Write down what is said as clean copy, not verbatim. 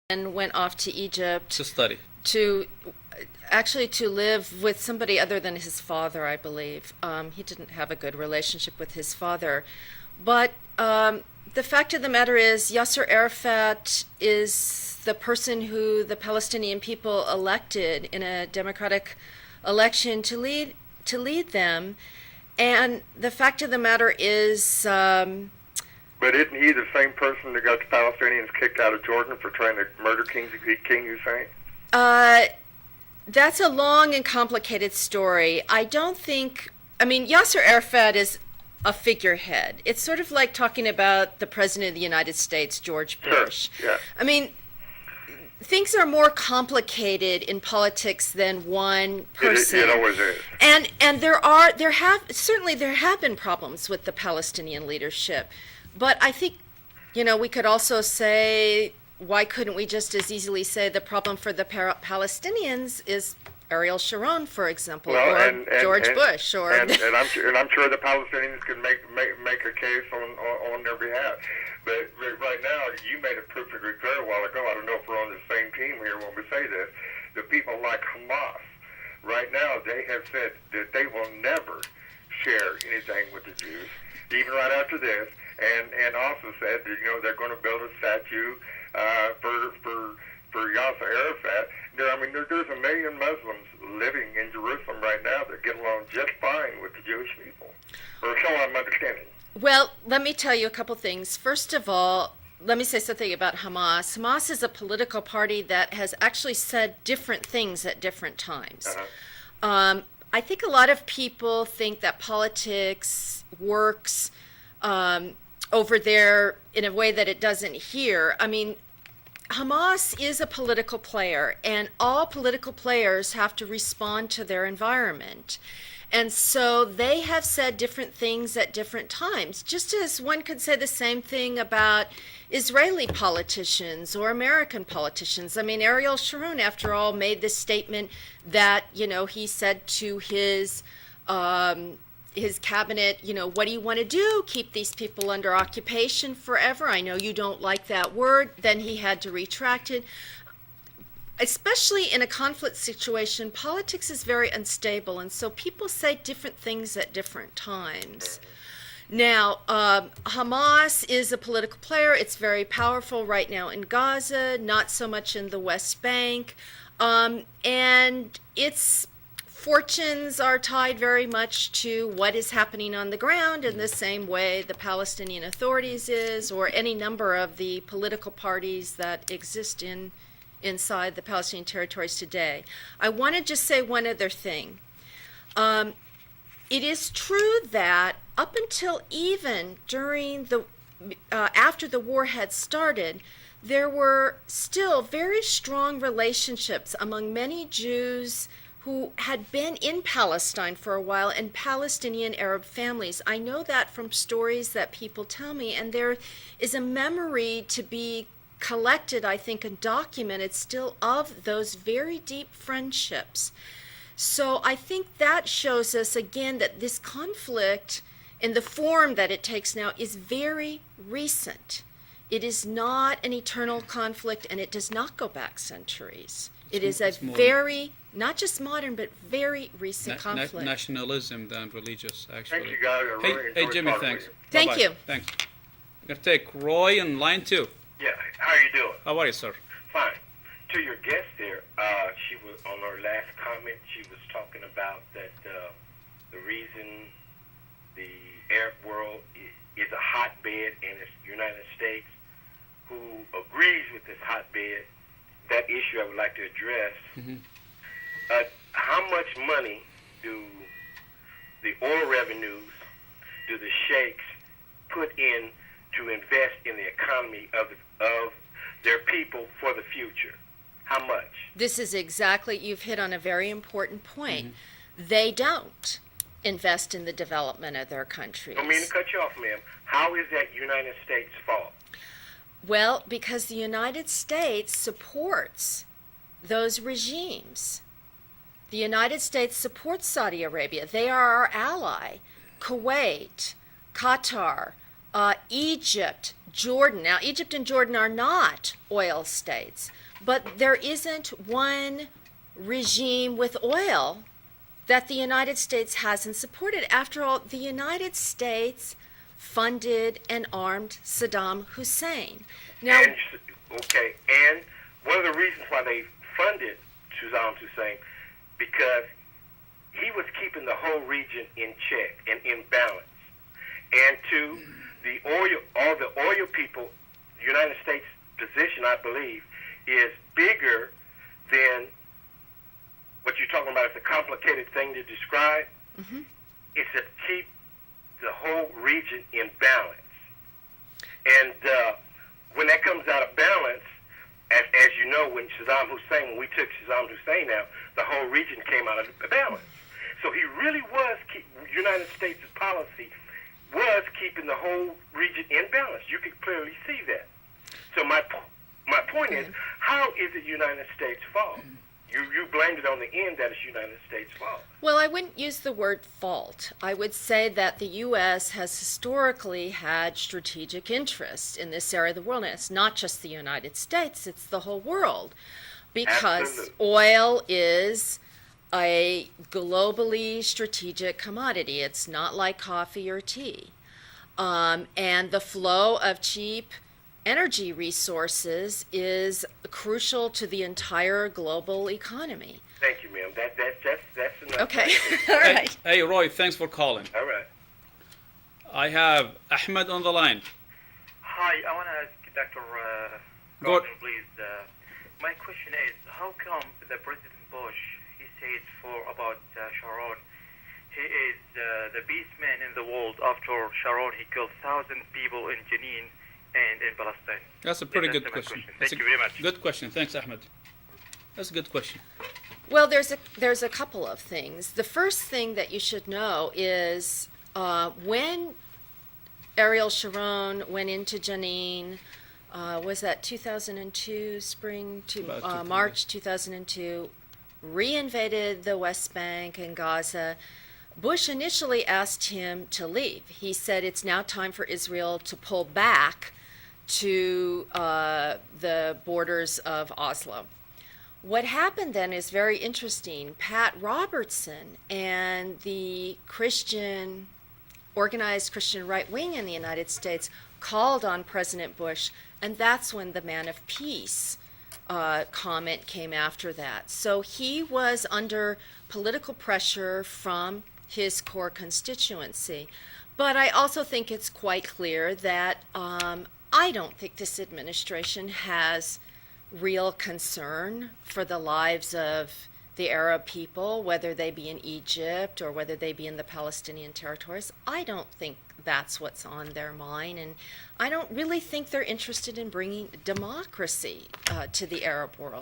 and went off to Egypt to study. to actually to live with somebody other than his father, I believe. He didn't have a good relationship with his father. But the fact of the matter is, Yasser Arafat is the person who the Palestinian people elected in a democratic election to lead them. And the fact of the matter is, But isn't he the same person that got the Palestinians kicked out of Jordan for trying to murder King Hussein? that's a long and complicated story. I don't think, I mean, Yasser Arafat is a figurehead. It's sort of like talking about the President of the United States, George Bush. Sure, yeah. I mean, things are more complicated in politics than one person. It always is. And there have been problems with the Palestinian leadership, but I think, we could also say, why couldn't we just as easily say the problem for the Palestinians is Ariel Sharon, for example, or George Bush, or and I'm sure the Palestinians could make a case on their behalf. But right now, you made it perfectly clear a while ago. I don't know if we're on the same team here when we say this. The people like Hamas, right now, they have said that they will never share anything with the Jews, even right after this, and also said that they're going to build a statue for Yasser Arafat. There's a million Muslims living in Jerusalem right now that get along just fine with the Jewish people, or so I'm understanding. Well, let me tell you a couple things. First of all, let me say something about Hamas. Hamas is a political party that has actually said different things at different times. I think a lot of people think that politics works over there in a way that it doesn't here. I mean, Hamas is a political player, and all political players have to respond to their environment. And so they have said different things at different times, just as one could say the same thing about Israeli politicians or American politicians. I mean, Ariel Sharon, after all, made this statement that, he said to his cabinet, what do you want to do? Keep these people under occupation forever? I know you don't like that word. Then he had to retract it. Especially in a conflict situation, politics is very unstable, and so people say different things at different times. Now, Hamas is a political player. It's very powerful right now in Gaza, not so much in the West Bank, and its fortunes are tied very much to what is happening on the ground in the same way the Palestinian Authorities is, or any number of the political parties that exist inside the Palestinian territories today. I want to just say one other thing. It is true that up until even during after the war had started, there were still very strong relationships among many Jews who had been in Palestine for a while and Palestinian Arab families. I know that from stories that people tell me, and there is a memory to be collected, I think, and documented still of those very deep friendships. So I think that shows us again that this conflict in the form that it takes now is very recent. It is not an eternal conflict, and it does not go back centuries. It is a very, not just modern, but very recent conflict. Nationalism than religious, actually. Thank you, guys. I really Hey, enjoyed Jimmy, talking thanks. with you. Thank Bye-bye. you. Thanks. I'm going to take Roy in line 2. Yeah, how are you doing? How are you, sir? Fine. To your guest there, she was on her last comment. She was talking about that the reason the Arab world is a hotbed and it's the United States who agrees with this hotbed. That issue I would like to address. How much money do the oil revenues, do the sheikhs put in to invest in the economy of their people for the future? How much? This is exactly, you've hit on a very important point. They don't invest in the development of their countries. I don't mean to cut you off, ma'am. How is that United States' fault? Well, because the United States supports those regimes. The United States supports Saudi Arabia. They are our ally. Kuwait, Qatar, Egypt, Jordan. Now, Egypt and Jordan are not oil states, but there isn't one regime with oil that the United States hasn't supported. After all, the United States funded and armed Saddam Hussein. Now, And one of the reasons why they funded Saddam Hussein, because he was keeping the whole region in check and in balance. And to all the oil people, the United States position, I believe, is bigger than what you're talking about. It's a complicated thing to describe. mm-hmm. It's to keep the whole region in balance. And when that comes out of balance, as you know, when we took Saddam Hussein out, the whole region came out of balance. So he really was, United States' policy was keeping the whole region in balance. You could clearly see that. So my point is, how is it United States' fault? You blamed it on the end that it's United States' fault. Well, I wouldn't use the word fault. I would say that the U.S. has historically had strategic interests in this area of the world, and it's not just the United States, it's the whole world. Because Absolutely. oil is a globally strategic commodity. It's not like coffee or tea. And the flow of cheap energy resources is crucial to the entire global economy. Thank you, ma'am. That's enough. Okay, all right. Hey, Roy, thanks for calling. All right. I have Ahmed on the line. Hi, I want to ask Dr. Go- Gordon, please. My question is, how come the President Bush, he says about Sharon, he is the best man in the world. After Sharon, he killed 1,000 people in Jenin and in Palestine. That's a pretty That's good my question. Thank you very much. Good question. Thanks, Ahmed. That's a good question. Well, there's a couple of things. The first thing that you should know is when Ariel Sharon went into Jenin, was that 2002, spring to About March 2002, reinvaded the West Bank and Gaza. Bush initially asked him to leave. He said it's now time for Israel to pull back to the borders of Oslo. What happened then is very interesting. Pat Robertson and the organized Christian right wing in the United States called on President Bush, and that's when the man of peace comment came after that. So he was under political pressure from his core constituency. But I also think it's quite clear that I don't think this administration has real concern for the lives of the Arab people, whether they be in Egypt or whether they be in the Palestinian territories. I don't think that's what's on their mind, and I don't really think they're interested in bringing democracy to the Arab world.